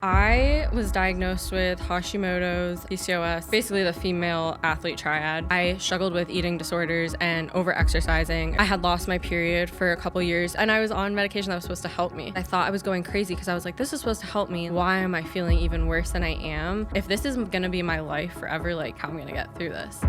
I was diagnosed with Hashimoto's, PCOS, basically the female athlete triad. I struggled with eating disorders and over-exercising. I had lost my period for a couple years and I was on medication that was supposed to help me. I thought I was going crazy because I was like, this is supposed to help me. Why am I feeling even worse than I am? If this is gonna be my life forever, like how am I gonna get through this?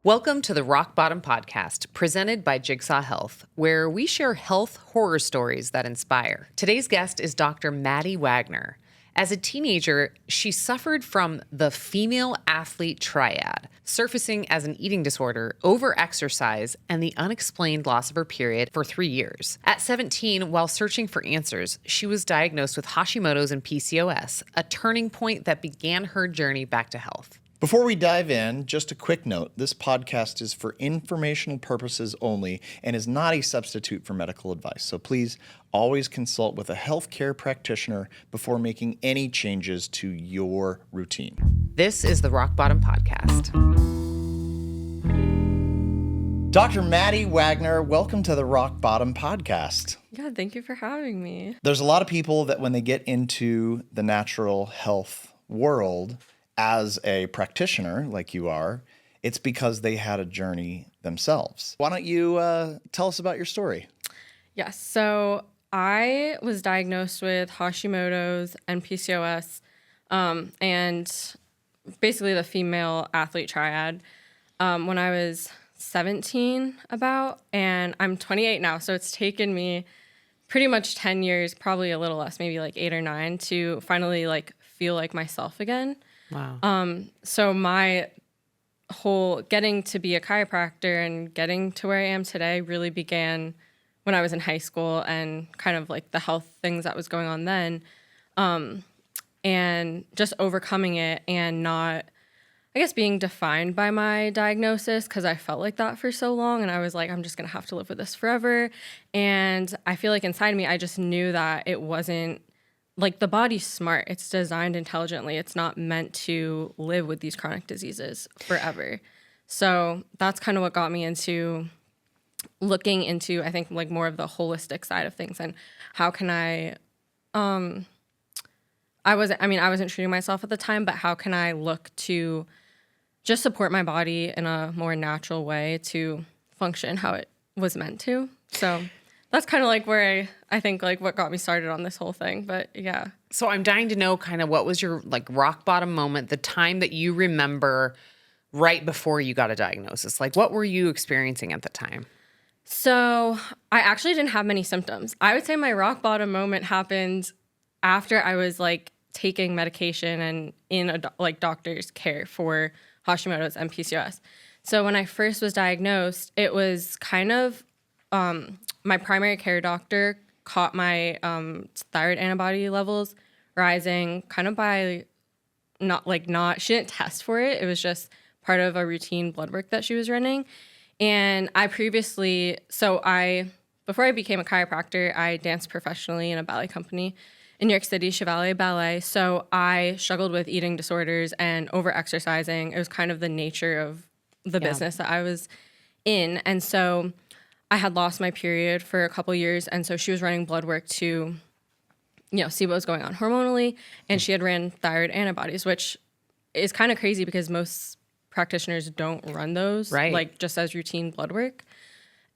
Welcome to the Rock Bottom Podcast, presented by Jigsaw Health, where we share health horror stories that inspire. Today's guest is Dr. Maddie Wagner. As a teenager, she suffered from the female athlete triad, surfacing as an eating disorder, overexercise, and the unexplained loss of her period for 3 years. At 17, while searching for answers, she was diagnosed with Hashimoto's and PCOS, a turning point that began her journey back to health. Before we dive in, just a quick note. This podcast is for informational purposes only and is not a substitute for medical advice. So please always consult with a healthcare practitioner before making any changes to your routine. This is the Rock Bottom Podcast. Dr. Maddie Wagner, welcome to the Rock Bottom Podcast. Yeah, thank you for having me. There's a lot of people that when they get into the natural health world, as a practitioner like you are, it's because they had a journey themselves. Why don't you tell us about your story? Yes, so I was diagnosed with Hashimoto's and PCOS, and basically the female athlete triad when I was 17 about, and I'm 28 now, so it's taken me pretty much 10 years, probably a little less, maybe like 8 or 9, to finally like feel like myself again. Wow. So my whole getting to be a chiropractor and getting to where I am today really began when I was in high school and kind of like the health things that was going on then. And just overcoming it and not, I guess, being defined by my diagnosis, because I felt like that for so long. And I was like, I'm just going to have to live with this forever. And I feel like inside me, I just knew that it wasn't, like, the body's smart. It's designed intelligently. It's not meant to live with these chronic diseases forever. So that's kind of what got me into looking into, I think, like more of the holistic side of things and how can I wasn't treating myself at the time, but how can I look to just support my body in a more natural way to function how it was meant to. So that's kind of like where I think like what got me started on this whole thing. But yeah. So I'm dying to know kind of what was your like rock bottom moment, the time that you remember right before you got a diagnosis. Like what were you experiencing at the time? So I actually didn't have many symptoms. I would say my rock bottom moment happened after I was like taking medication and in a like doctor's care for Hashimoto's and PCOS. So when I first was diagnosed, it was kind of my primary care doctor caught my thyroid antibody levels rising kind of by she didn't test for it. It was just part of a routine blood work that she was running. And before I became a chiropractor, I danced professionally in a ballet company in New York City, Chevalier Ballet. So I struggled with eating disorders and over-exercising. It was kind of the nature of the business that I was in. And so I had lost my period for a couple years, and so she was running blood work to, see what was going on hormonally, and she had ran thyroid antibodies, which is kind of crazy because most practitioners don't run those, right, like just as routine blood work.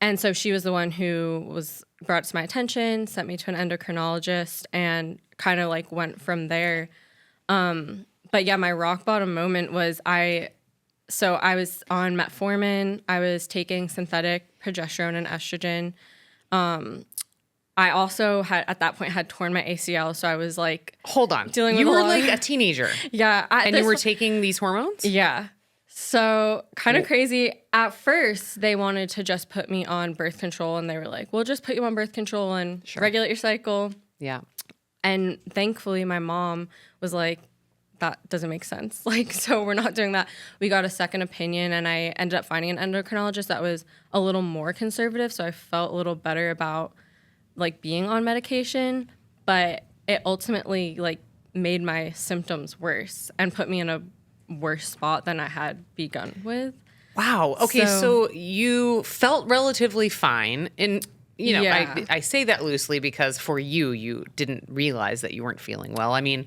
And so she was the one who brought it to my attention, sent me to an endocrinologist, and kind of like went from there. But yeah, my rock bottom moment was I was on metformin. I was taking synthetic progesterone and estrogen. I also at that point had torn my ACL, so I was like, hold on, dealing with you were like a teenager, yeah, and you were taking these hormones, yeah. So kind of crazy. At first, they wanted to just put me on birth control, and they were like, "We'll just put you on birth control and regulate your cycle." Yeah. And thankfully, my mom was like, that doesn't make sense. Like, so we're not doing that. We got a second opinion, and I ended up finding an endocrinologist that was a little more conservative. So I felt a little better about like being on medication, but it ultimately like made my symptoms worse and put me in a worse spot than I had begun with. Wow. Okay. So you felt relatively fine, and you know, Yeah. I say that loosely because for you didn't realize that you weren't feeling well. I mean,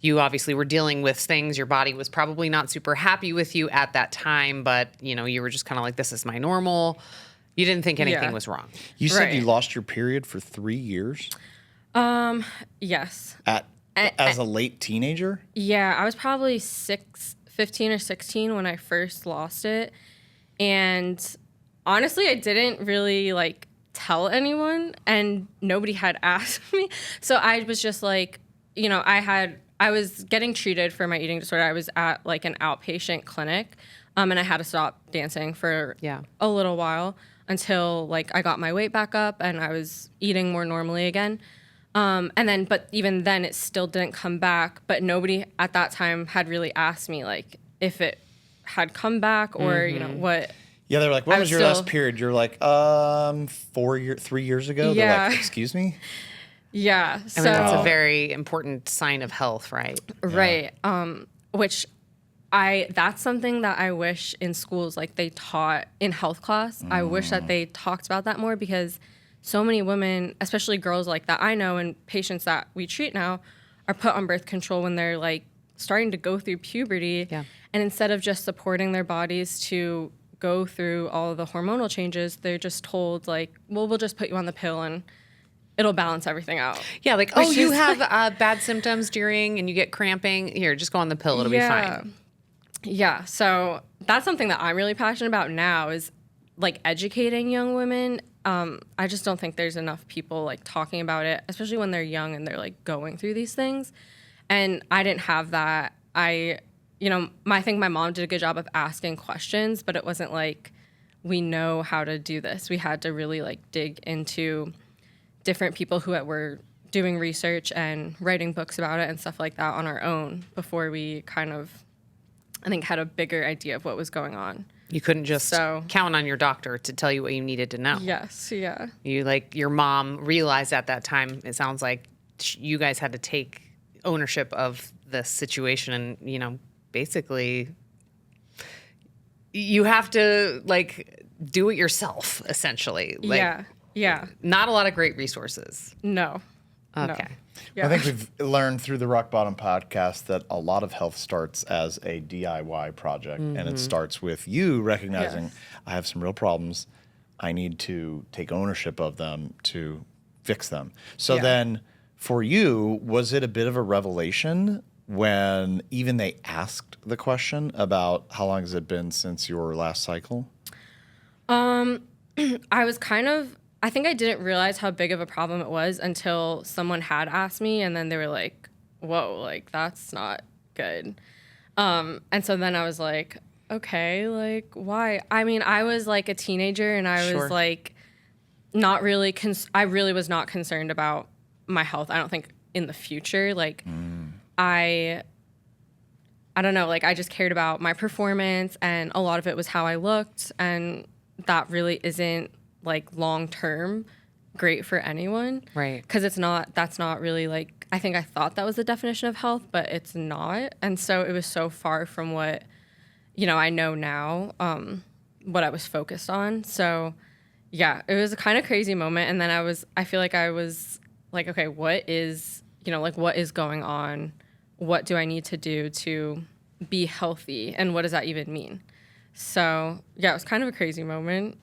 you obviously were dealing with things. Your body was probably not super happy with you at that time, but, you know, you were just kind of like, this is my normal. You didn't think anything was wrong. You said you Right. lost your period for 3 years Yes. as a late teenager? Yeah, I was probably 15 or 16 when I first lost it. And honestly, I didn't really like tell anyone, and nobody had asked me. So I was just like, you know, I was getting treated for my eating disorder. I was at like an outpatient clinic, and I had to stop dancing for a little while until like I got my weight back up and I was eating more normally again. But even then it still didn't come back, but nobody at that time had really asked me like if it had come back or, you know, what. Yeah, they're like, when was your still- last period? You're like, 3 years ago? They're Yeah. like, excuse me? Yeah. I mean, that's a very important sign of health, right? Right. Which that's something that I wish in schools, like they taught in health class. I wish that they talked about that more, because so many women, especially girls like that I know and patients that we treat now, are put on birth control when they're like starting to go through puberty. Yeah. And instead of just supporting their bodies to go through all of the hormonal changes, they're just told like, well, we'll just put you on the pill and it'll balance everything out. Yeah, like, oh, you have bad symptoms during and you get cramping. Here, just go on the pill. It'll be fine. Yeah. So that's something that I'm really passionate about now, is like educating young women. I just don't think there's enough people like talking about it, especially when they're young and they're like going through these things. And I didn't have that. I think my mom did a good job of asking questions, but it wasn't like, we know how to do this. We had to really like dig into different people who were doing research and writing books about it and stuff like that on our own before we kind of, I think, had a bigger idea of what was going on. You couldn't just count on your doctor to tell you what you needed to know. Yes, yeah. You, like, your mom realized at that time, it sounds like you guys had to take ownership of the situation and, you know, basically you have to, like, do it yourself, essentially. Like, yeah. Not a lot of great resources. No. Okay. Yeah. I think we've learned through the Rock Bottom podcast that a lot of health starts as a DIY project. And it starts with you recognizing, I have some real problems. I need to take ownership of them to fix them. So then for you, was it a bit of a revelation when even they asked the question about how long has it been since your last cycle? I think I didn't realize how big of a problem it was until someone had asked me, and then they were like, whoa, like, that's not good. And so then I was like, okay, like, why? I mean, I was like a teenager, and I was like, not really, I really was not concerned about my health. I don't think in the future, like, I don't know, like, I just cared about my performance, and a lot of it was how I looked, and that really isn't like long term great for anyone, Right? Because that's not really like, I think I thought that was the definition of health, but it's not. And so it was so far from what, you know, I know now, what I was focused on. So yeah, it was a kind of crazy moment. And then I feel like I was like, okay, what is going on? What do I need to do to be healthy? And what does that even mean? So yeah, it was kind of a crazy moment.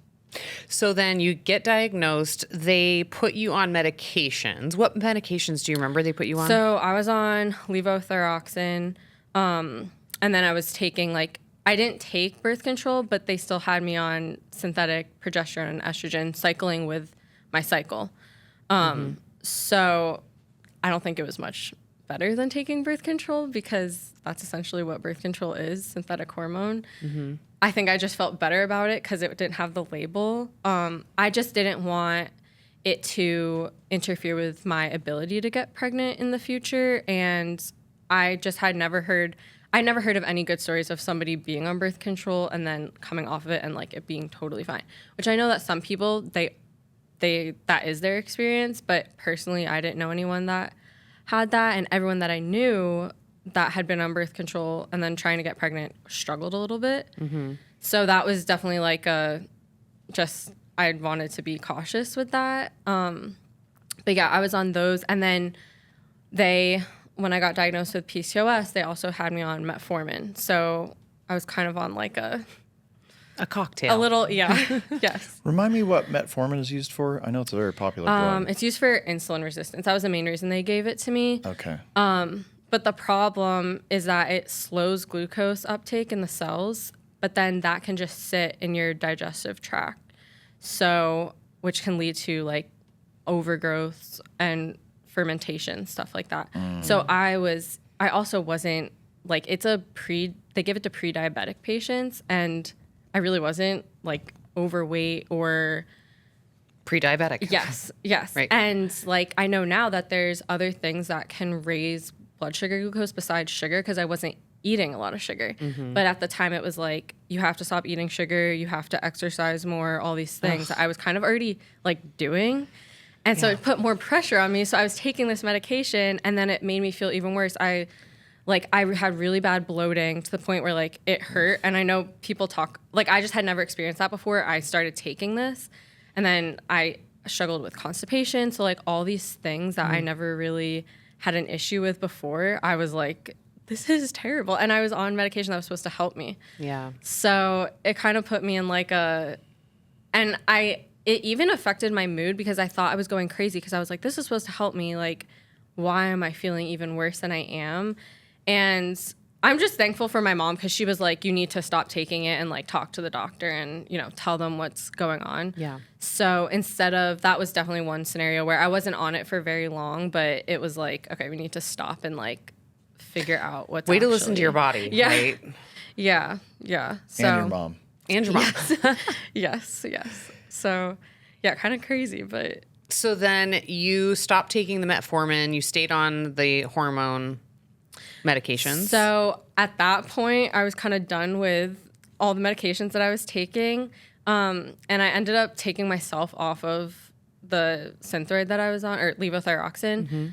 So then you get diagnosed. They put you on medications. What medications do you remember they put you on? So I was on levothyroxine, and then I was taking, like, I didn't take birth control, but they still had me on synthetic progesterone and estrogen, cycling with my cycle. So I don't think it was much better than taking birth control, because that's essentially what birth control is, synthetic hormone. I think I just felt better about it because it didn't have the label. I just didn't want it to interfere with my ability to get pregnant in the future. And I just had never heard of any good stories of somebody being on birth control and then coming off of it and like it being totally fine. Which I know that some people, that is their experience, but personally I didn't know anyone that had that, and everyone that I knew that had been on birth control and then trying to get pregnant struggled a little bit. So that was definitely like I wanted to be cautious with that. But yeah, I was on those. And then when I got diagnosed with PCOS, they also had me on metformin. So I was kind of on like a cocktail. A little, yeah. Yes. Remind me what metformin is used for. I know it's a very popular drug. It's used for insulin resistance. That was the main reason they gave it to me. Okay. But the problem is that it slows glucose uptake in the cells, but then that can just sit in your digestive tract. So, which can lead to like overgrowth and fermentation, stuff like that. So I also wasn't like, they give it to pre-diabetic patients, and I really wasn't like overweight or pre-diabetic. Yes. Right. And like, I know now that there's other things that can raise blood sugar glucose besides sugar, because I wasn't eating a lot of sugar. But at the time it was like, you have to stop eating sugar, you have to exercise more, all these things that I was kind of already like doing. And so it put more pressure on me. So I was taking this medication, and then it made me feel even worse. I had really bad bloating to the point where like it hurt. And I know people talk, like I just had never experienced that before I started taking this. And then I struggled with constipation. So like all these things that I never really had an issue with before, I was like, this is terrible. And I was on medication that was supposed to help me. Yeah. So it kind of put me in like it even affected my mood, because I thought I was going crazy, because I was like, this is supposed to help me. Like, why am I feeling even worse than I am? And I'm just thankful for my mom, because she was like, you need to stop taking it and like talk to the doctor and, tell them what's going on. Yeah. So that was definitely one scenario where I wasn't on it for very long, but it was like, okay, we need to stop and like figure out what's Way to listen to your body, right? Yeah. Yeah. So, and your mom. And your mom. Yes. So, yeah, kind of crazy, but. So then you stopped taking the metformin, you stayed on the hormone medications. So at that point, I was kind of done with all the medications that I was taking. And I ended up taking myself off of the Synthroid that I was on, or levothyroxine.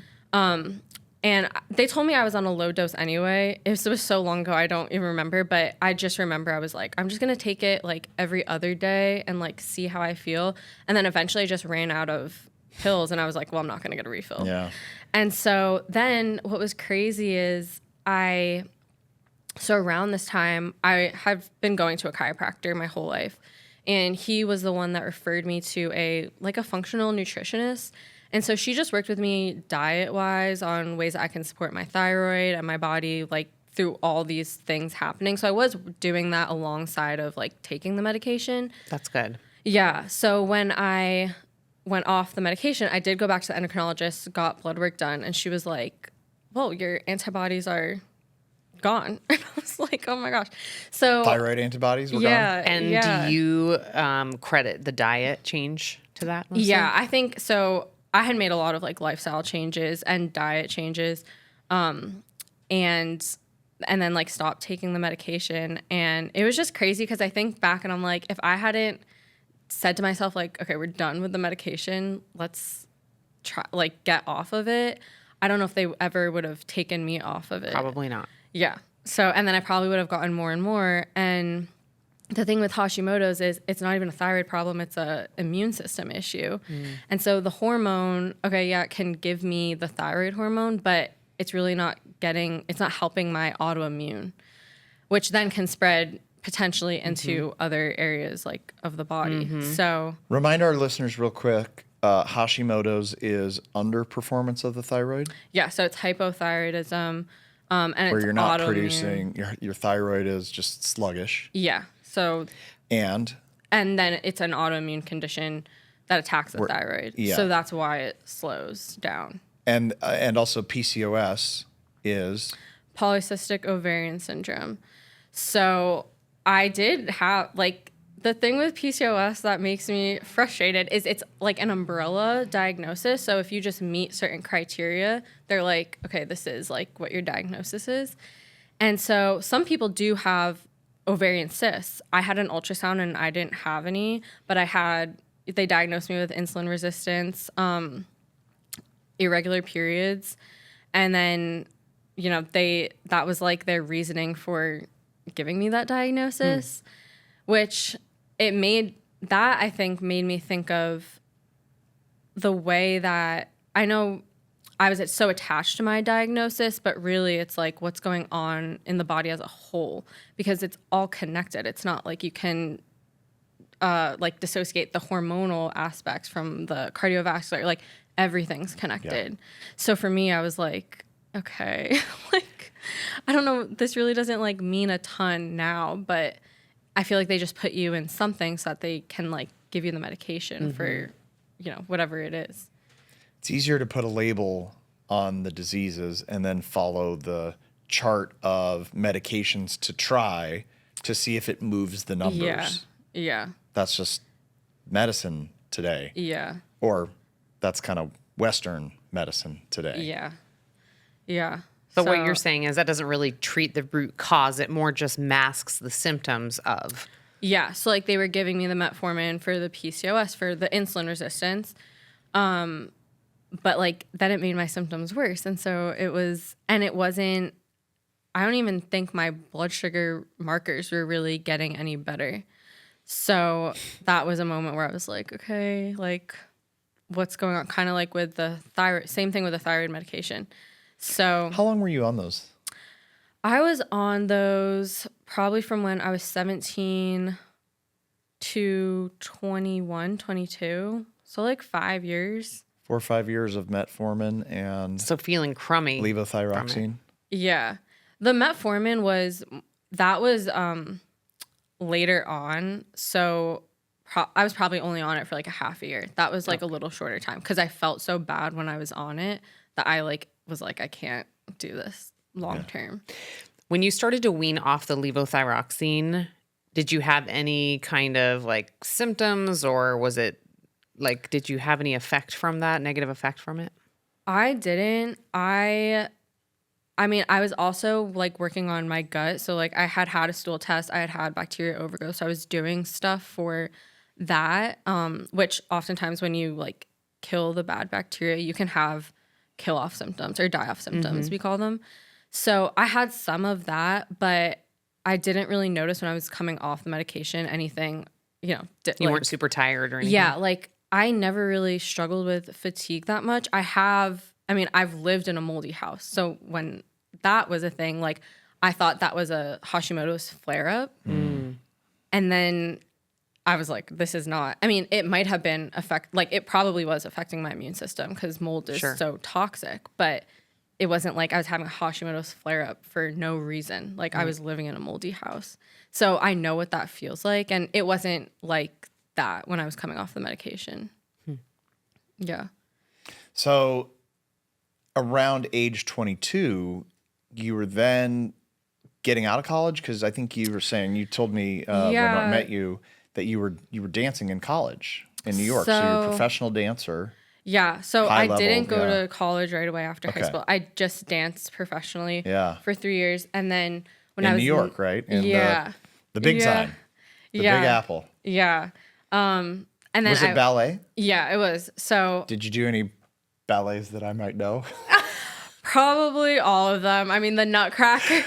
And they told me I was on a low dose anyway. It was so long ago, I don't even remember. But I just remember I was like, I'm just going to take it like every other day and like see how I feel. And then eventually I just ran out of pills, and I was like, well, I'm not going to get a refill. Yeah. And so then what was crazy is so around this time, I have been going to a chiropractor my whole life. And he was the one that referred me to a functional nutritionist. And so she just worked with me diet-wise on ways that I can support my thyroid and my body, like through all these things happening. So I was doing that alongside of like taking the medication. That's good. Yeah. So when I went off the medication, I did go back to the endocrinologist, got blood work done, and she was like, well, your antibodies are gone. And I was like, oh my gosh. So Thyroid antibodies were gone? And do you credit the diet change to that mostly? Yeah, I think so. I had made a lot of like lifestyle changes and diet changes, and then like stopped taking the medication. And it was just crazy, because I think back and I'm like, if I hadn't said to myself like, okay, we're done with the medication, let's try like get off of it, I don't know if they ever would have taken me off of it. Probably not. Yeah. So, and then I probably would have gotten more and more. And the thing with Hashimoto's is it's not even a thyroid problem, it's a immune system issue. And so the hormone, it can give me the thyroid hormone, but it's really it's not helping my autoimmune, which then can spread potentially into other areas like of the body. So Remind our listeners real quick, Hashimoto's is underperformance of the thyroid? yeah, so it's hypothyroidism, and Where it's you're not autoimmune. producing, your thyroid is just sluggish. Yeah. So And then it's an autoimmune condition that attacks the thyroid. yeah. So that's why it slows down. and also PCOS is Polycystic ovarian syndrome. So I did have the thing with PCOS that makes me frustrated is it's like an umbrella diagnosis. So if you just meet certain criteria, they're like, okay, this is like what your diagnosis is. And so some people do have ovarian cysts. I had an ultrasound and I didn't have any, but they diagnosed me with insulin resistance, irregular periods. And then, that was like their reasoning for giving me that diagnosis, which it made that I think made me think of the way that I know I was so attached to my diagnosis, but really it's like what's going on in the body as a whole, because it's all connected. It's not like you can like dissociate the hormonal aspects from the cardiovascular, like everything's connected. Yeah. So for me, I was like, okay, like, I don't know, this really doesn't like mean a ton now, but I feel like they just put you in something so that they can like give you the medication for, you know, whatever it is. It's easier to put a label on the diseases and then follow the chart of medications to try to see if it moves the numbers. Yeah. Yeah. That's just medicine today. Yeah. Or that's kind of Western medicine today. Yeah. Yeah. But what you're saying is that doesn't really treat the root cause. It more just masks the symptoms of. Yeah. So like they were giving me the metformin for the PCOS, for the insulin resistance. But like then it made my symptoms worse. And so it wasn't, I don't even think my blood sugar markers were really getting any better. So that was a moment where I was like, okay, like what's going on? Kind of like with the thyroid, same thing with the thyroid medication. So how long were you on those? I was on those probably from when I was 17 to 21, 22. So like 5 years. 4 or 5 years of metformin and so feeling crummy. Levothyroxine. Yeah. The metformin was later on. So I was probably only on it for like a half a year. That was like a little shorter time because I felt so bad when I was on it that I like was like, I can't do this long term. When you started to wean off the levothyroxine, did you have any kind of like symptoms, or was it like, did you have any effect from that, negative effect from it? I didn't. I mean, I was also like working on my gut. So like I had a stool test. I had bacteria overgrowth. So I was doing stuff for that, which oftentimes when you like kill the bad bacteria, you can have kill off symptoms or die off symptoms, we call them. So I had some of that, but I didn't really notice when I was coming off the medication anything, you know. You weren't super tired or anything? Yeah, like I never really struggled with fatigue that much. I've lived in a moldy house. So when that was a thing, like I thought that was a Hashimoto's flare-up. And then I was like, this is not, I mean, it might have been it probably was affecting my immune system because mold is so toxic, but it wasn't like I was having a Hashimoto's flare-up for no reason. Like I was living in a moldy house. So I know what that feels like. And it wasn't like that when I was coming off the medication. Yeah. So around age 22, you were then getting out of college? Because I think you were saying, you told me when I met you that you were dancing in college in New York. So you're a professional dancer. Yeah. So I didn't go to college right away after high school. I just danced professionally for 3 years. And then when I was in New York, right? In the big sign, the Big Apple. Yeah. And then was it ballet? Yeah, it was. So did you do any ballets that I might know? Probably all of them. I mean, the Nutcracker.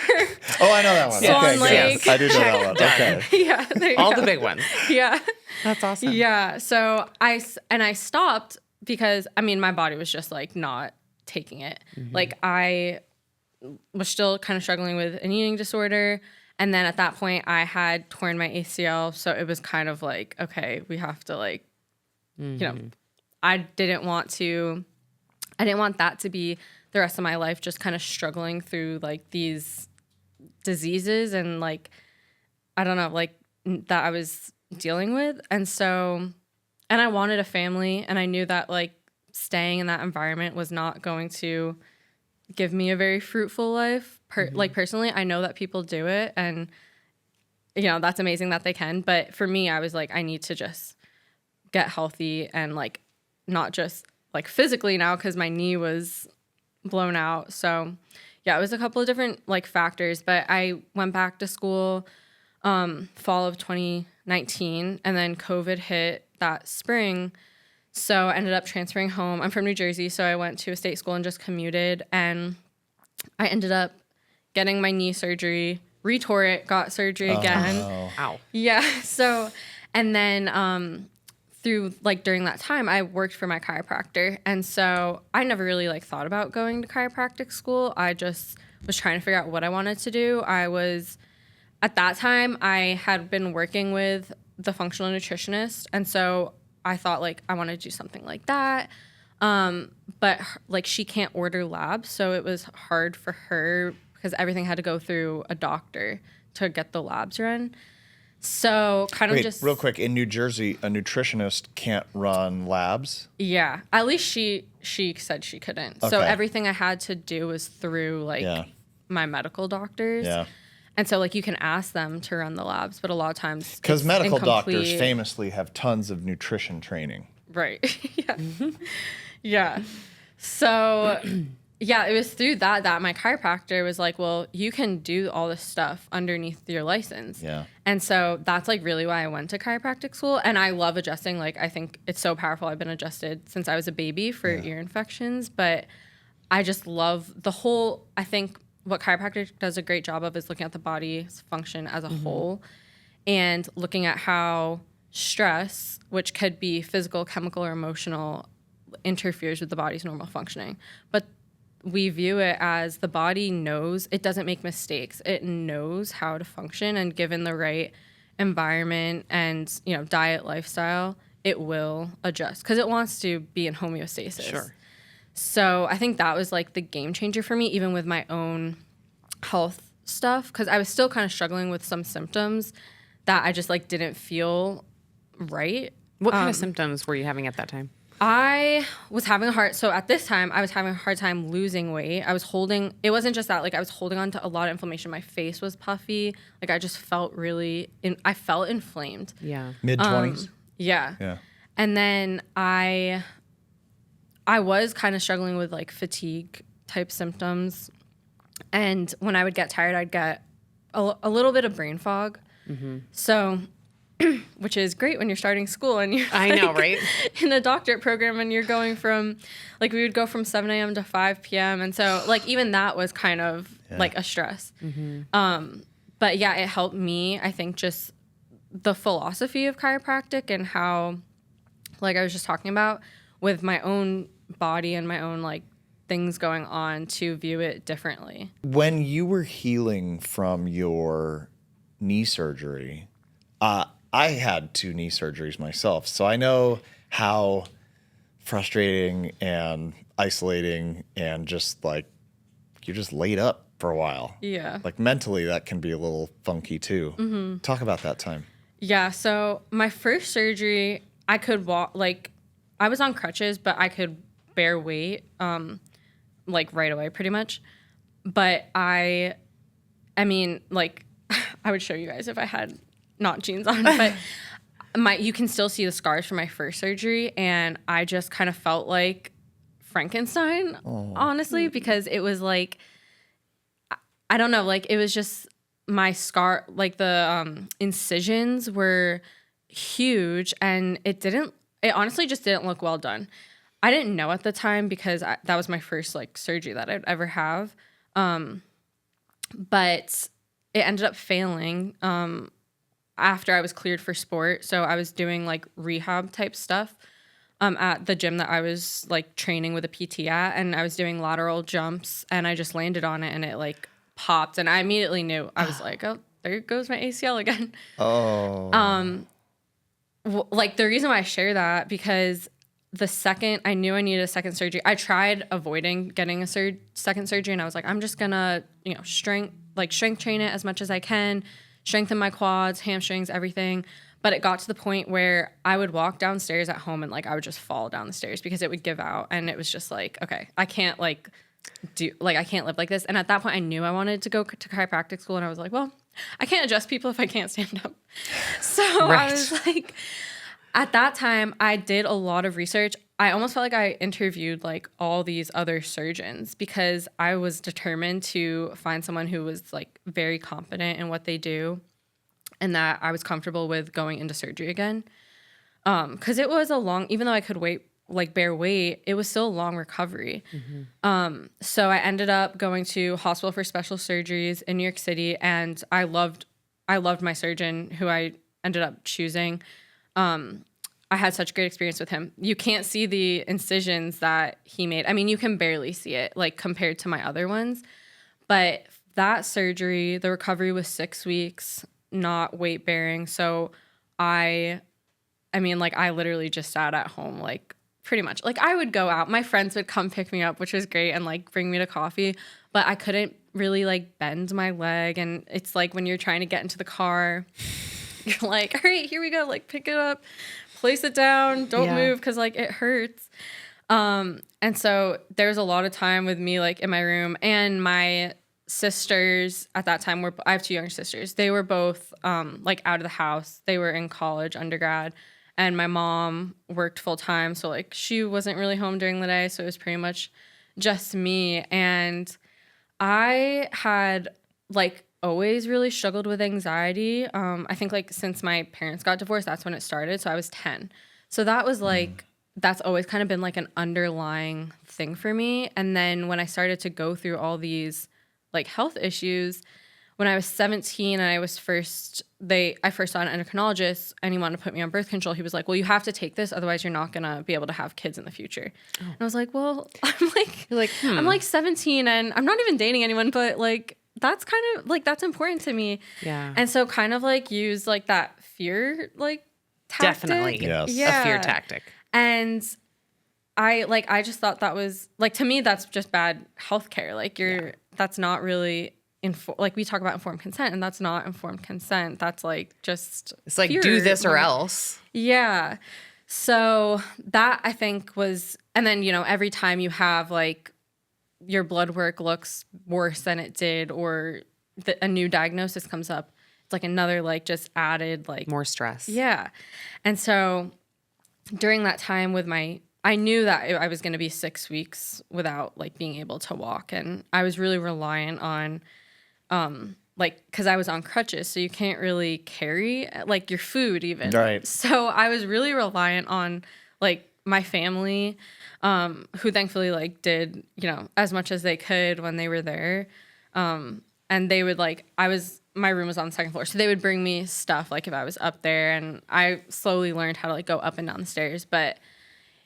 Oh, I know that one. Swan Lake. Yes. I do know that one. Okay. Yeah. All the big ones. Yeah. That's awesome. Yeah. So I stopped because, I mean, my body was just like not taking it. Like I was still kind of struggling with an eating disorder. And then at that point I had torn my ACL. So it was kind of like, okay, we have to like, you know, I didn't want that to be the rest of my life, just kind of struggling through like these diseases and like, I don't know, like that I was dealing with. And so, and I wanted a family, and I knew that like staying in that environment was not going to give me a very fruitful life. Like personally, I know that people do it, and you know, that's amazing that they can. But for me, I was like, I need to just get healthy and like not just like physically now, because my knee was blown out. So yeah, it was a couple of different like factors, but I went back to school fall of 2019, and then COVID hit that spring. So I ended up transferring home. I'm from New Jersey, so I went to a state school and just commuted, and I ended up getting my knee surgery, retore it, got surgery again. Ow. Yeah. So, And then through like during that time, I worked for my chiropractor. And so I never really like thought about going to chiropractic school. I just was trying to figure out what I wanted to do. At that time, I had been working with the functional nutritionist. And so I thought like I wanted to do something like that. But like she can't order labs. So it was hard for her because everything had to go through a doctor to get the labs run. So just real quick, in New Jersey, a nutritionist can't run labs. Yeah, at least she said she couldn't. So everything I had to do was through like my medical doctors. Yeah. And so like you can ask them to run the labs, but a lot of times because medical doctors famously have tons of nutrition training. Right. Yeah. Yeah. So yeah, it was through that my chiropractor was like, well, you can do all this stuff underneath your license. Yeah. And so that's like really why I went to chiropractic school. And I love adjusting. Like, I think it's so powerful. I've been adjusted since I was a baby for ear infections, but I just love I think what chiropractic does a great job of is looking at the body's function as a whole and looking at how stress, which could be physical, chemical, or emotional, interferes with the body's normal functioning. But we view it as the body knows, it doesn't make mistakes. It knows how to function, and given the right environment and, diet, lifestyle, it will adjust because it wants to be in homeostasis. Sure. So I think that was like the game changer for me, even with my own health stuff, because I was still kind of struggling with some symptoms that I just like didn't feel right. What kind of symptoms were you having at that time? I was having at this time, I was having a hard time losing weight. It wasn't just that, like I was holding on to a lot of inflammation. My face was puffy. Like I just felt I felt inflamed. Yeah. Mid-20s? Yeah. Yeah. And then I was kind of struggling with like fatigue type symptoms. And when I would get tired, I'd get a little bit of brain fog. Mm-hmm. So, which is great when you're starting school and you're I know, right? in a doctorate program and you're going from, like we would go from 7 a.m. to 5 p.m. And so like even that was kind of like a stress. Mm-hmm. But yeah, it helped me, I think, just the philosophy of chiropractic and how, like I was just talking about, with my own body and my own like things going on, to view it differently. When you were healing from your knee surgery, I had 2 knee surgeries myself, so I know how frustrating and isolating and just like you're just laid up for a while. Yeah. Like mentally, that can be a little funky too. Mm-hmm. Talk about that time. Yeah. So my first surgery, I could walk, like I was on crutches, but I could bear weight, like right away pretty much. But I mean, like I would show you guys if I had not jeans on, but you can still see the scars from my first surgery, and I just kind of felt like Frankenstein, honestly, because it was like, I don't know, like it was just my scar, like the incisions were huge, and it honestly just didn't look well done. I didn't know at the time because that was my first like surgery that I'd ever have, but it ended up failing after I was cleared for sport. So I was doing like rehab type stuff at the gym that I was like training with a PT at, and I was doing lateral jumps, and I just landed on it and it like popped, and I immediately knew. I was like, oh, there goes my ACL again. Oh. Like the reason why I share that, because the second I knew I needed a second surgery, I tried avoiding getting a second surgery, and I was like, I'm just gonna, strength train it as much as I can, strengthen my quads, hamstrings, everything. But it got to the point where I would walk downstairs at home and like I would just fall down the stairs because it would give out, and it was just like, okay, I can't I can't live like this. And at that point I knew I wanted to go to chiropractic school, and I was like, well, I can't adjust people if I can't stand up. So right. I was like, at that time I did a lot of research. I almost felt like I interviewed like all these other surgeons because I was determined to find someone who was like very competent in what they do, and that I was comfortable with going into surgery again. Because it was even though I could bear weight, it was still a long recovery. Mm-hmm. So I ended up going to Hospital for Special Surgeries in New York City, and I loved my surgeon, who I ended up choosing. I had such a great experience with him. You can't see the incisions that he made. I mean, you can barely see it, like, compared to my other ones. But that surgery, the recovery was 6 weeks, not weight bearing. So I mean, like, I literally just sat at home, like, pretty much. Like, I would go out. My friends would come pick me up, which was great, and, like, bring me to coffee. But I couldn't really, like, bend my leg. And it's like when you're trying to get into the car, you're like, all right, here we go. Like, pick it up, place it down, don't move, because, like, it hurts. And so there's a lot of time with me, like, in my room. And my sisters at that time I have 2 younger sisters. They were both, like, out of the house. They were in college, undergrad. And my mom worked full time. So, like, she wasn't really home during the day. So it was pretty much just me. And I had, like, always really struggled with anxiety. I think, like, since my parents got divorced, that's when it started. So I was 10. So that was, like, that's always kind of been, like, an underlying thing for me. And then when I started to go through all these, like, health issues, when I was 17 and I first saw an endocrinologist and he wanted to put me on birth control. He was like, well, you have to take this, otherwise you're not gonna be able to have kids in the future. Oh. And I was like, well, I'm like 17 and I'm not even dating anyone, but, like, that's kind of, like, that's important to me. Yeah. And so kind of, like, use, like, that fear, like, tactic. Definitely. Yes. A fear tactic. And I just thought that was, like, to me, that's just bad healthcare. Like, that's not really like, we talk about informed consent, and that's not informed consent. That's, like, just it's like, fear. do this or else. Yeah. So that, I think, was, and then, you know, every time you have, like, your blood work looks worse than it did, or a new diagnosis comes up, it's like another, like, just added, like, more stress. Yeah. And so during that time I knew that I was going to be 6 weeks without, like, being able to walk. And I was really reliant on, like, because I was on crutches, so you can't really carry, like, your food even. Right. So I was really reliant on, like, my family, who thankfully, like, did, you know, as much as they could when they were there. And they would, like, my room was on the second floor, so they would bring me stuff, like, if I was up there, and I slowly learned how to, like, go up and down the stairs. But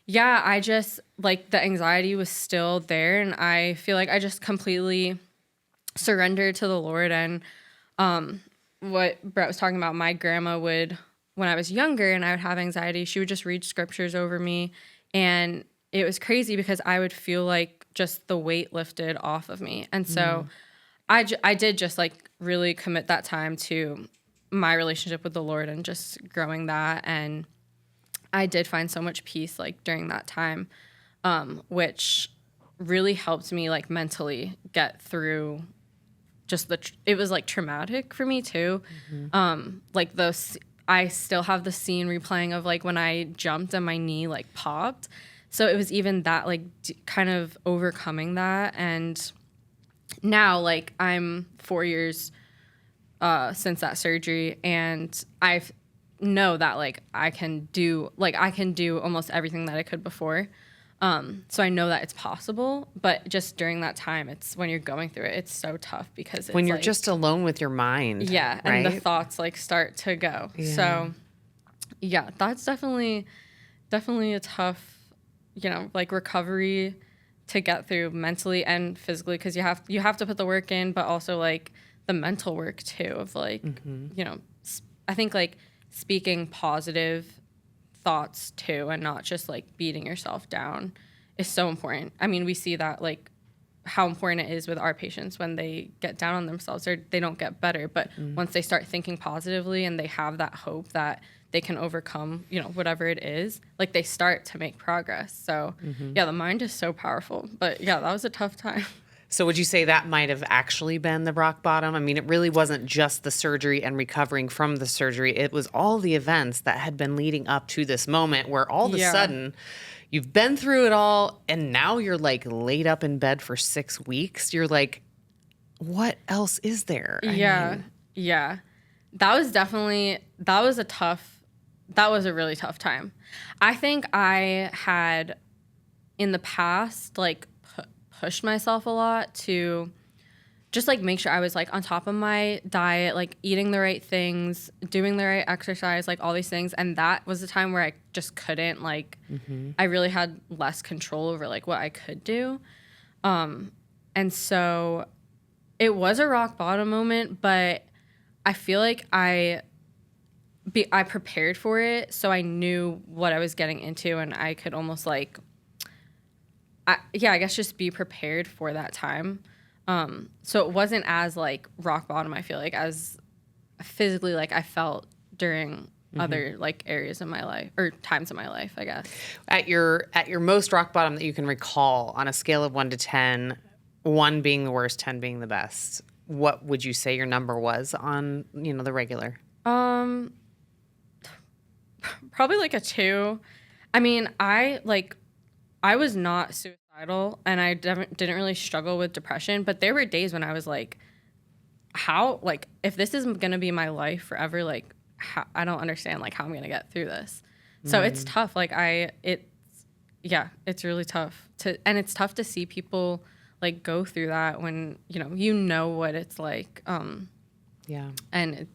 yeah, I just, like, the anxiety was still there, and I feel like I just completely surrendered to the Lord. And what Brett was talking about, my grandma would, when I was younger and I would have anxiety, she would just read scriptures over me, and it was crazy because I would feel like just the weight lifted off of me. And so I did just, like, really commit that time to my relationship with the Lord and just growing that. And I did find so much peace, like, during that time, which really helped me, like, mentally get through just it was, like, traumatic for me too. Like, I still have the scene replaying of, like, when I jumped and my knee, like, popped. So it was even that, like, kind of overcoming that. And now, like, I'm 4 years since that surgery, and I know that, like, I can do almost everything that I could before. So I know that it's possible, but just during that time, it's when you're going through it, it's so tough because it's when you're, like, just alone with your mind. Yeah. Right? And the thoughts, like, start to go. Yeah. So yeah, that's definitely a tough, you know, like, recovery to get through mentally and physically, because you have to put the work in, but also, like, the mental work too of, like, you know, I think, like, speaking positive thoughts too, and not just, like, beating yourself down is so important. I mean, we see that, like, how important it is with our patients when they get down on themselves, or they don't get better. But once they start thinking positively and they have that hope that they can overcome, you know, whatever it is, like, they start to make progress. So yeah, the mind is so powerful. But yeah, that was a tough time. So would you say that might have actually been the rock bottom? I mean, it really wasn't just the surgery and recovering from the surgery. It was all the events that had been leading up to this moment where all of a sudden you've been through it all, and now you're, like, laid up in bed for 6 weeks. You're like, what else is there? Yeah. That was a really tough time. I think I had in the past, like, pushed myself a lot to just like make sure I was like on top of my diet, like eating the right things, doing the right exercise, like all these things. And that was the time where I just couldn't like, I really had less control over like what I could do. And so it was a rock bottom moment, but I feel like I prepared for it. So I knew what I was getting into, and I could almost like, I guess just be prepared for that time. So it wasn't as like rock bottom, I feel like, as physically like I felt during other like areas of my life or times in my life, I guess. At your most rock bottom that you can recall on a scale of 1 to 10, 1 being the worst, 10 being the best, what would you say your number was on, the regular? Probably like a 2. I mean, I was not suicidal, and I didn't really struggle with depression, but there were days when I was like, how, like, if this is going to be my life forever, like, I don't understand, like, how I'm going to get through this. So it's tough. Like, it's really tough and it's tough to see people, like, go through that when, you know what it's like. Yeah. And,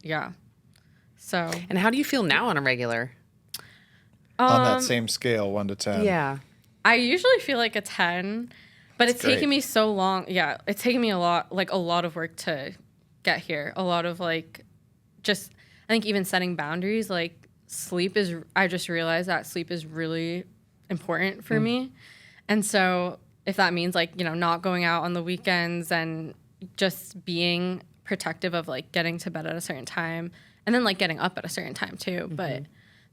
So. And how do you feel now on a regular? On that same scale, 1 to 10. Yeah. I usually feel like a 10, but it's great. taken me so long. Yeah, it's taken me a lot of work to get here. A lot of like, just, I think even setting boundaries, like I just realized that sleep is really important for me. And so if that means like, not going out on the weekends and just being protective of like getting to bed at a certain time and then like getting up at a certain time too. But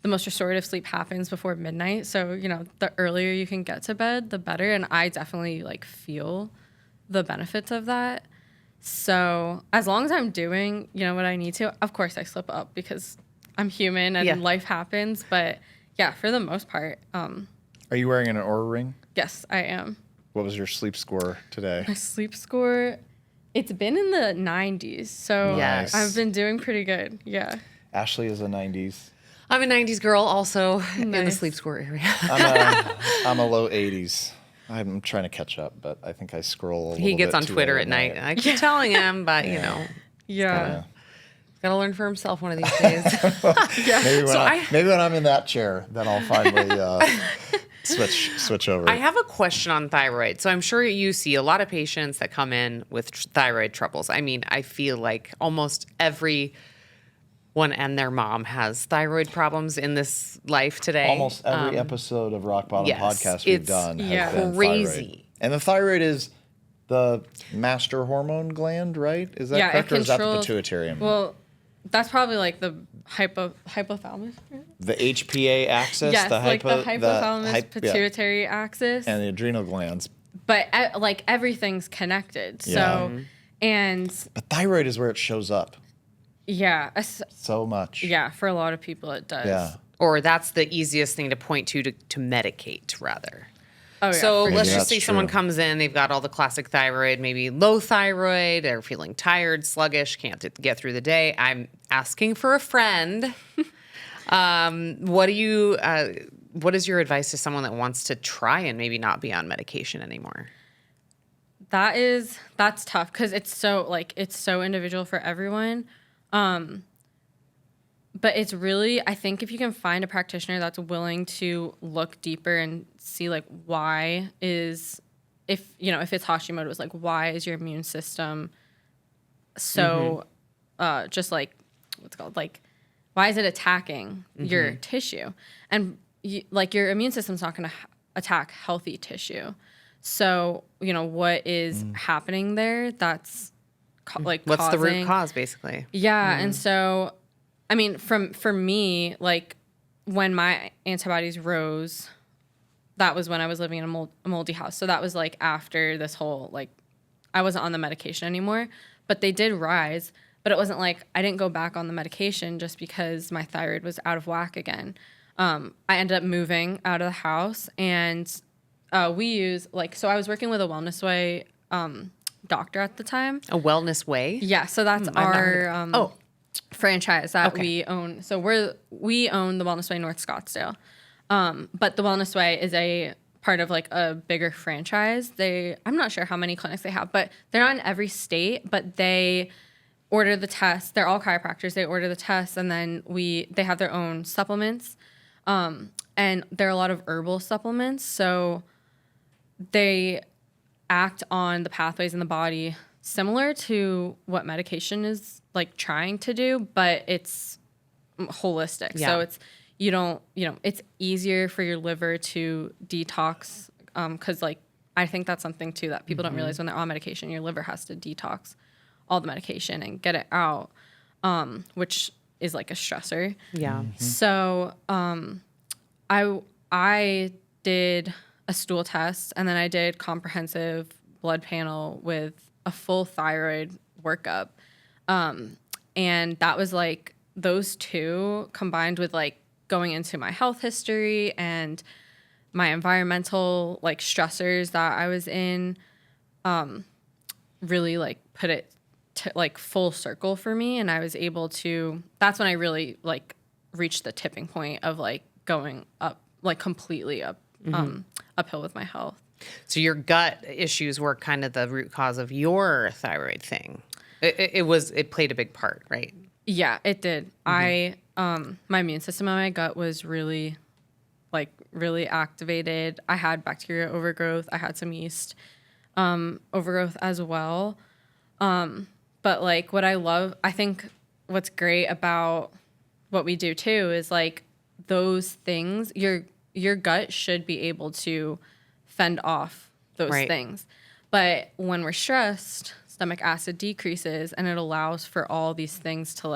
the most restorative sleep happens before midnight. So, the earlier you can get to bed, the better. And I definitely like feel the benefits of that. So as long as I'm doing, what I need to, of course I slip up because I'm human and life happens. But yeah, for the most part. Are you wearing an Oura ring? Yes, I am. What was your sleep score today? My sleep score, it's been in the 90s. So Nice. I've been doing pretty good. Yeah. Ashley is a 90s. I'm a 90s girl also in the Nice. sleep score area. I'm a low 80s. I'm trying to catch up, but I think I scroll a little bit He gets on too Twitter late at night. I keep telling him, but, Yeah. Yeah. he's got to learn for himself one of these days. Maybe when I'm in that chair, then I'll finally switch over. I have a question on thyroid. So I'm sure you see a lot of patients that come in with thyroid troubles. I mean, I feel like almost everyone and their mom has thyroid problems in this life today. Almost every episode of Rock Bottom podcast we've done has been crazy. thyroid. And the thyroid is the master hormone gland, right? Is that correct, or is that the pituitary? Well, that's probably like the hypothalamus. Right? The HPA axis? Yes, the hypothalamus pituitary axis. And the adrenal glands. But like everything's connected. So, But thyroid is where it shows up. Yeah. So much. Yeah, for a lot of people it does. Yeah. Or that's the easiest thing to point to medicate, rather. Oh, yeah. So let's just that's say someone true. comes in, they've got all the classic thyroid, maybe low thyroid, they're feeling tired, sluggish, can't get through the day. I'm asking for a friend. What is your advice to someone that wants to try and maybe not be on medication anymore? That's tough because it's so individual for everyone. But it's really, I think if you can find a practitioner that's willing to look deeper and see like if it's Hashimoto's, like why is your immune system so just like what's it called, like why is it attacking your tissue? And your immune system's not going to attack healthy tissue. So, what is happening there? That's What's causing the root cause, basically? Yeah. And so, I mean, for me, like when my antibodies rose, that was when I was living in a moldy house. So that was like after this whole, like, I wasn't on the medication anymore, but they did rise. But it wasn't like I didn't go back on the medication just because my thyroid was out of whack again. I ended up moving out of the house, and we use so I was working with a Wellness Way doctor at the time. A Wellness Way? Yeah, so that's our franchise that we own. So we own the Wellness Way North Scottsdale, but the Wellness Way is a part of like a bigger franchise. I'm not sure how many clinics they have, but they're not in every state, but they order the tests. They're all chiropractors. They order the tests, and then they have their own supplements. And there are a lot of herbal supplements. So they act on the pathways in the body similar to what medication is like trying to do, but it's holistic. Yeah. So it's, it's easier for your liver to detox. 'Cause like, I think that's something too that people don't realize when they're on medication, your liver has to detox all the medication and get it out, which is like a stressor. Yeah. So, I did a stool test, and then I did comprehensive blood panel with a full thyroid workup. And that was like those two combined with like going into my health history and my environmental like stressors that I was in, really like put it to like full circle for me. And I was able to, that's when I really like reached the tipping point of like going up, like completely up, uphill with my health. So your gut issues were kind of the root cause of your thyroid thing. It played a big part, right? Yeah, it did. My immune system in my gut was really activated. I had bacteria overgrowth. I had some yeast overgrowth as well. But like what I think what's great about what we do too is like those things, your gut should be able to fend off those things. But when we're stressed, stomach acid decreases and it allows for all these things to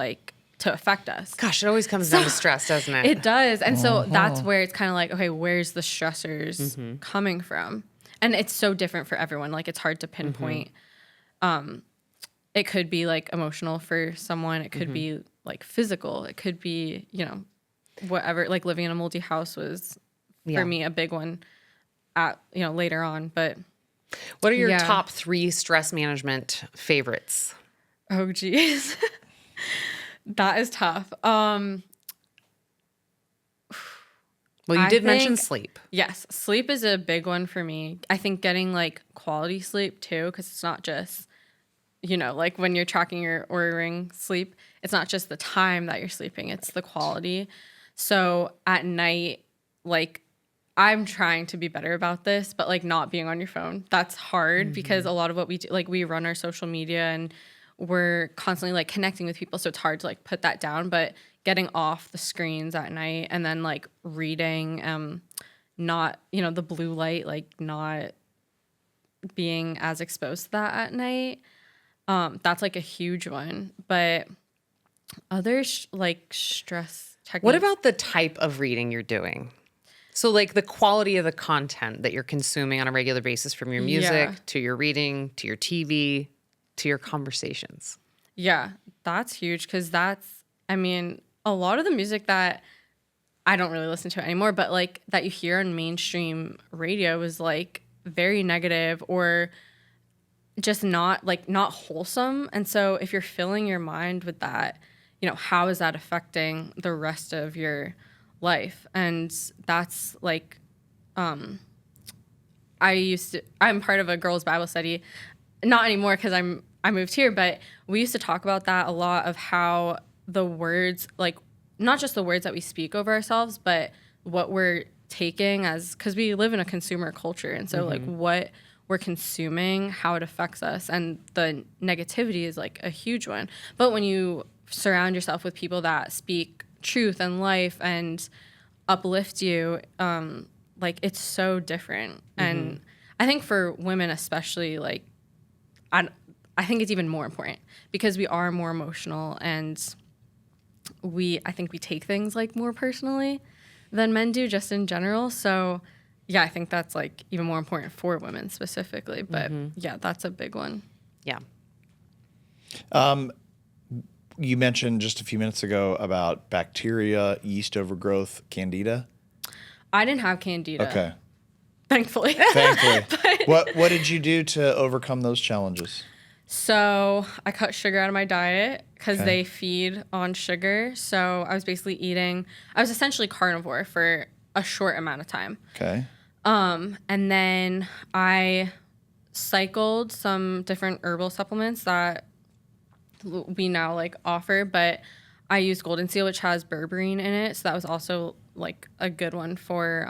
affect us. Gosh, it always comes down to stress, doesn't it? It does. And so that's where it's kind of like, okay, where's the stressors coming from? And it's so different for everyone. Like it's hard to pinpoint. It could be like emotional for someone. It could be like physical. It could be, whatever, like living in a moldy house was for me a big one later on. But what are your top 3 stress management favorites? Oh, geez. That is tough. Well, you did mention sleep. Yes. Sleep is a big one for me. I think getting like quality sleep too, because it's not just, like when you're tracking your Oura Ring sleep, it's not just the time that you're sleeping, it's the quality. So at night, like I'm trying to be better about this, but like not being on your phone, that's hard because a lot of what we do, like we run our social media and we're constantly like connecting with people. So it's hard to like put that down, but getting off the screens at night and then like reading, not, the blue light, like not being as exposed to that at night. That's like a huge one, but other stress techniques. What about the type of reading you're doing? So like the quality of the content that you're consuming on a regular basis from your music to your reading, to your TV, to your conversations. Yeah, that's huge because a lot of the music that I don't really listen to anymore, but like that you hear on mainstream radio is like very negative or just not wholesome. And so if you're filling your mind with that, how is that affecting the rest of your life? And that's like, I'm part of a girls' Bible study, not anymore because I moved here, but we used to talk about that a lot of how the words, like not just the words that we speak over ourselves, but what we're taking because we live in a consumer culture. And so like what we're consuming, how it affects us, and the negativity is like a huge one. But when you surround yourself with people that speak truth and life and uplift you, like it's so different. And I think for women especially, like I think it's even more important because we are more emotional and I think we take things like more personally than men do just in general. So yeah, I think that's like even more important for women specifically, but yeah, that's a big one. Yeah. You mentioned just a few minutes ago about bacteria, yeast overgrowth, candida. I didn't have candida. Okay. Thankfully. What did you do to overcome those challenges? So I cut sugar out of my diet because they feed on sugar. So I was basically I was essentially carnivore for a short amount of time. Okay. And then I cycled some different herbal supplements that we now like offer, but I used Golden Seal, which has berberine in it. So that was also like a good one for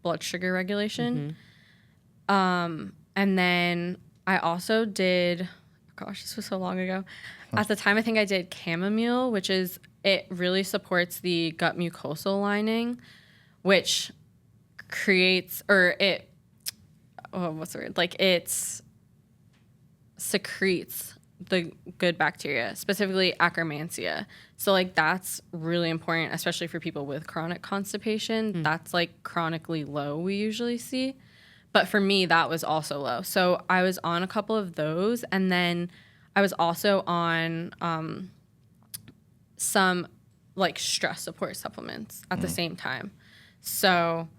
blood sugar regulation. And then I also did, gosh, this was so long ago. At the time, I think I did chamomile, which is, it really supports the gut mucosal lining, which creates, or it, oh, what's the word? Like it secretes the good bacteria, specifically Akkermansia. So like that's really important, especially for people with chronic constipation. That's like chronically low we usually see. But for me, that was also low. So I was on a couple of those. And then I was also on some like stress support supplements at the same time. So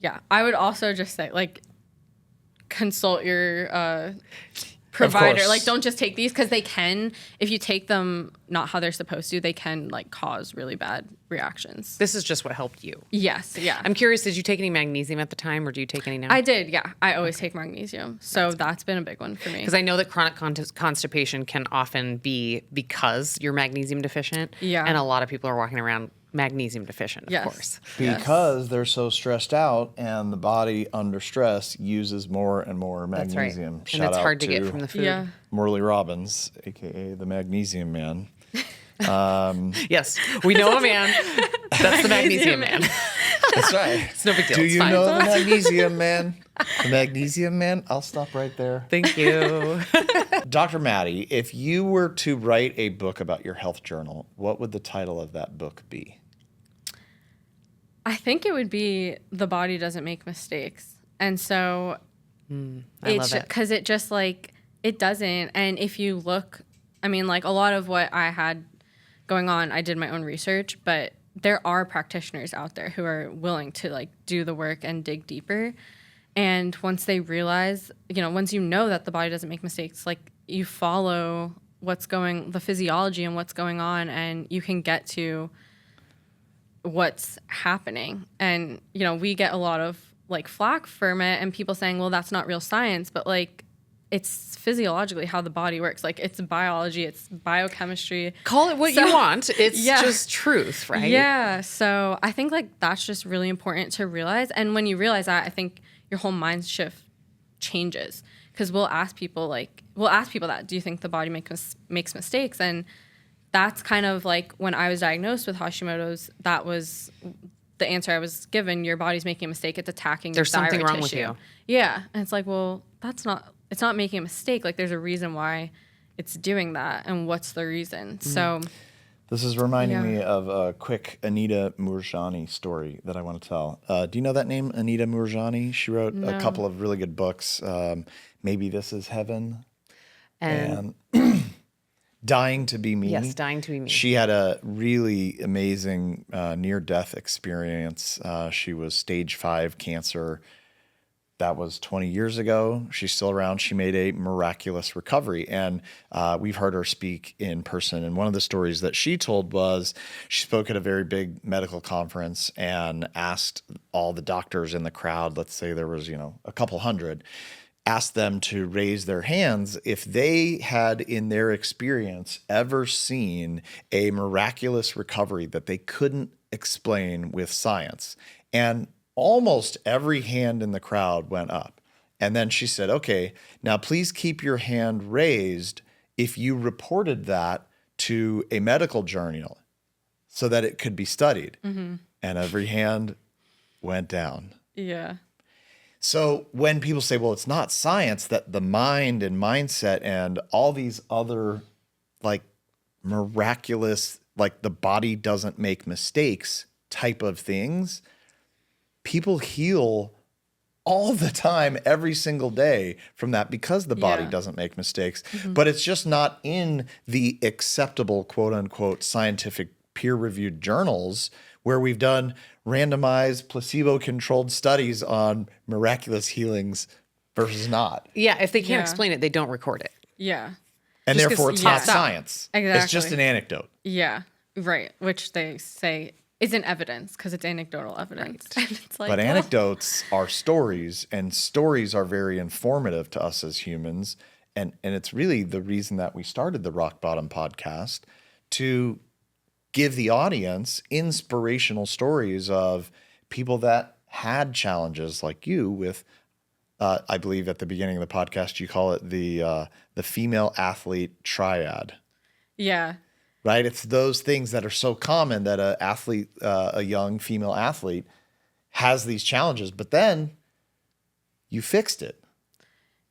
yeah, I would also just say like consult your provider. Like don't just take these, because they can, if you take them not how they're supposed to, they can like cause really bad reactions. This is just what helped you. Yes, yeah. I'm curious, did you take any magnesium at the time, or do you take any now? I did, yeah. I always take magnesium. So that's been a big one for me. Because I know that chronic constipation can often be because you're magnesium deficient. Yeah. And a lot of people are walking around magnesium deficient, of Yes. course. Because they're so stressed out, and the body under stress uses more and more That's right. magnesium. And Shout it's out hard to get from the food. Yeah. Morley Robbins, aka the Magnesium Man. Yes, we know a man. That's the magnesium man. That's right. It's no big deal. Do It's you fine. know the Magnesium Man? The Magnesium Man? I'll stop right there. Thank you. Dr. Maddie, if you were to write a book about your health journal, what would the title of that book be? I think it would be The Body Doesn't Make Mistakes. And so I love it. because it just like, it doesn't. And if you look, I mean, like a lot of what I had going on, I did my own research, but there are practitioners out there who are willing to like do the work and dig deeper. And once they realize, once you know that the body doesn't make mistakes, like you follow the physiology and what's going on, and you can get to what's happening. And, we get a lot of like flack from it and people saying, well, that's not real science, but like it's physiologically how the body works. Like it's biology, it's biochemistry. Call it what you want. It's Yeah. just truth, right? Yeah. So I think like that's just really important to realize. And when you realize that, I think your whole mind shift changes, because we'll ask people that, do you think the body makes mistakes? And that's kind of like when I was diagnosed with Hashimoto's, that was the answer I was given. Your body's making a mistake. It's attacking your There's something thyroid wrong with tissue. you. Yeah. And it's like, well, it's not making a mistake. Like there's a reason why it's doing that. And what's the reason? So This is reminding Yeah. me of a quick Anita Moorjani story that I want to tell. Do you know that name, Anita Moorjani? She wrote a couple of really good books. Maybe This Is Heaven And Dying to Be Me. yes, Dying to Be Me. She had a really amazing near-death experience. She was stage 5 cancer. That was 20 years ago. She's still around. She made a miraculous recovery. And we've heard her speak in person. And one of the stories that she told was she spoke at a very big medical conference and asked all the doctors in the crowd, let's say there was, a couple hundred, asked them to raise their hands if they had in their experience ever seen a miraculous recovery that they couldn't explain with science. And almost every hand in the crowd went up. And then she said, okay, now please keep your hand raised if you reported that to a medical journal so that it could be studied. And every hand went down. yeah. So when people say, well, it's not science, that the mind and mindset and all these other like miraculous, like the body doesn't make mistakes type of things, people heal all the time, every single day from that because the body Yeah. doesn't make mistakes. But it's just not in the acceptable, quote unquote, scientific peer-reviewed journals where we've done randomized placebo-controlled studies on miraculous healings versus not. Yeah, if they can't Yeah. explain it, they don't record it. Yeah. And Just 'cause- therefore it's yeah. not science. It's just Exactly. an anecdote. Yeah. Right. Which they say isn't evidence because it's anecdotal evidence. Right. And it's like, But well, anecdotes are stories, and stories are very informative to us as humans. And it's really the reason that we started the Rock Bottom podcast, to give the audience inspirational stories of people that had challenges like you with, I believe at the beginning of the podcast, you call it the female athlete triad. yeah. Right? It's those things that are so common that a young female athlete has these challenges, but then you fixed it.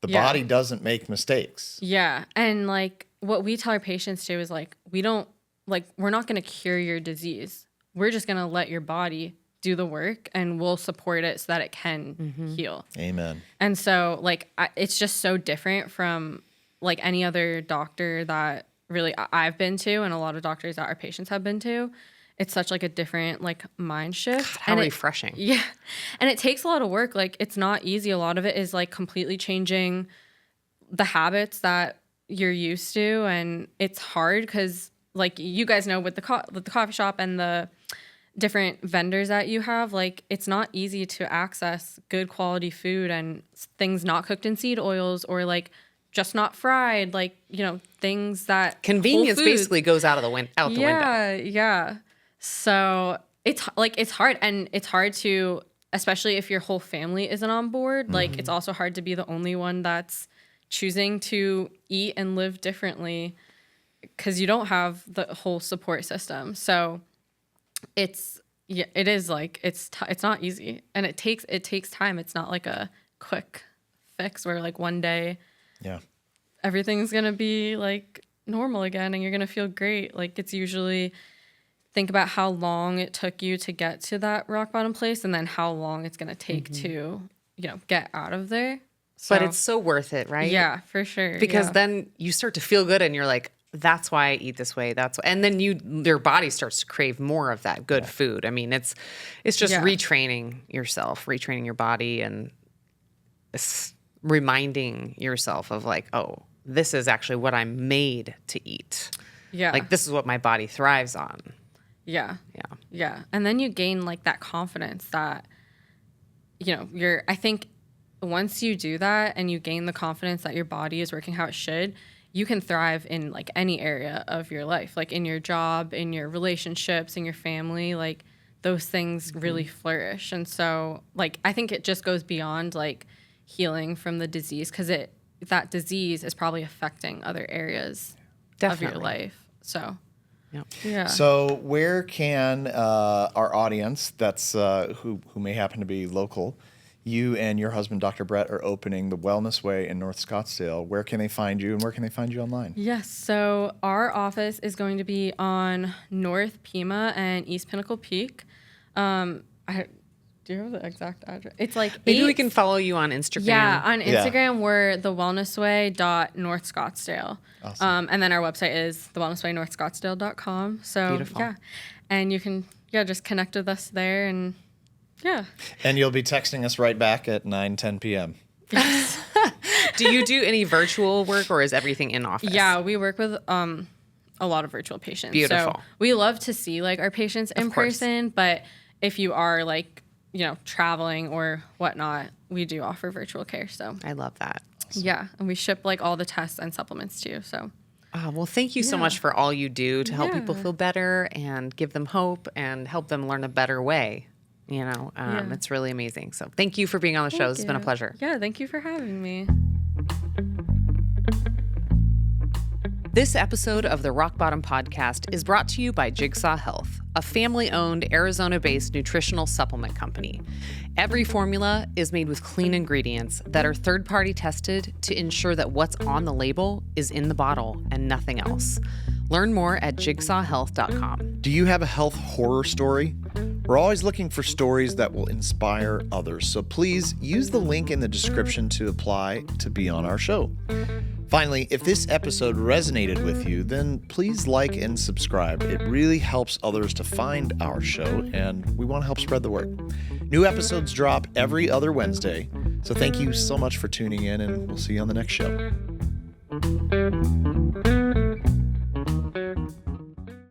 The Yeah. body doesn't make mistakes. Yeah. And like what we tell our patients too is like, we're not going to cure your disease. We're just going to let your body do the work and we'll support it so that it can heal. Amen. And so like, it's just so different from like any other doctor that really I've been to, and a lot of doctors that our patients have been to. It's such like a different like mind shift. How refreshing. Yeah. And it takes a lot of work. Like it's not easy. A lot of it is like completely changing the habits that you're used to. And it's hard because like you guys know with the coffee shop and the different vendors that you have, like it's not easy to access good quality food and things not cooked in seed oils or like just not fried, like, you know, things that Convenience basically goes out the window. Yeah. So it's hard, and it's hard to, especially if your whole family isn't on board. Like it's also hard to be the only one that's choosing to eat and live differently because you don't have the whole support system. So it is like it's not easy, and it takes time. It's not like a quick fix where like one day everything's going to be like normal again and you're going to feel great. Like it's usually think about how long it took you to get to that rock bottom place and then how long it's going to take to, you know, get out of there. So, But it's so worth it, right? Yeah, for sure. Because then you start to feel good and you're like, that's why I eat this way. And then your body starts to crave more of that good food. I mean, it's just retraining yourself, retraining your body, and reminding yourself of like, oh, this is actually what I'm made to eat. Yeah. Like this is what my body thrives on. Yeah. Yeah. Yeah. And then you gain like that confidence that, you know, I think once you do that and you gain the confidence that your body is working how it should, you can thrive in like any area of your life, like in your job, in your relationships, in your family, like those things really flourish. And so like, I think it just goes beyond like healing from the disease, because that disease is probably affecting other areas of your life. So, yeah. So where can our audience that's who may happen to be local, you and your husband, Dr. Brett, are opening the Wellness Way in North Scottsdale. Where can they find you, and where can they find you online? Yes. So our office is going to be on North Pima and East Pinnacle Peak. Do you have the exact address? It's like maybe we can follow you on Instagram. Yeah, on Instagram we're thewellnessway.northscottsdale. Awesome. And then our website is thewellnesswaynorthscottsdale.com. So beautiful. Yeah, and you can just connect with us there, and And you'll be texting us right back at 9:10 p.m. Yes. Do you do any virtual work, or is everything in office? Yeah, we work with a lot of virtual patients. Beautiful. So we love to see like our patients in person, but if you are like, you know, traveling or whatnot, we do offer virtual care. So I love that. yeah, and we ship like all the tests and supplements too. So well, thank you so much for all you do to help people feel better and give them hope and help them learn a better way. You know, it's really amazing. So thank you for being on the show. It's been a pleasure. Yeah, thank you for having me. This episode of the Rock Bottom Podcast is brought to you by Jigsaw Health, a family-owned, Arizona-based nutritional supplement company. Every formula is made with clean ingredients that are third-party tested to ensure that what's on the label is in the bottle and nothing else. Learn more at jigsawhealth.com. Do you have a health horror story? We're always looking for stories that will inspire others, so please use the link in the description to apply to be on our show. Finally, if this episode resonated with you, then please like and subscribe. It really helps others to find our show, and we want to help spread the word. New episodes drop every other Wednesday, so thank you so much for tuning in, and we'll see you on the next show.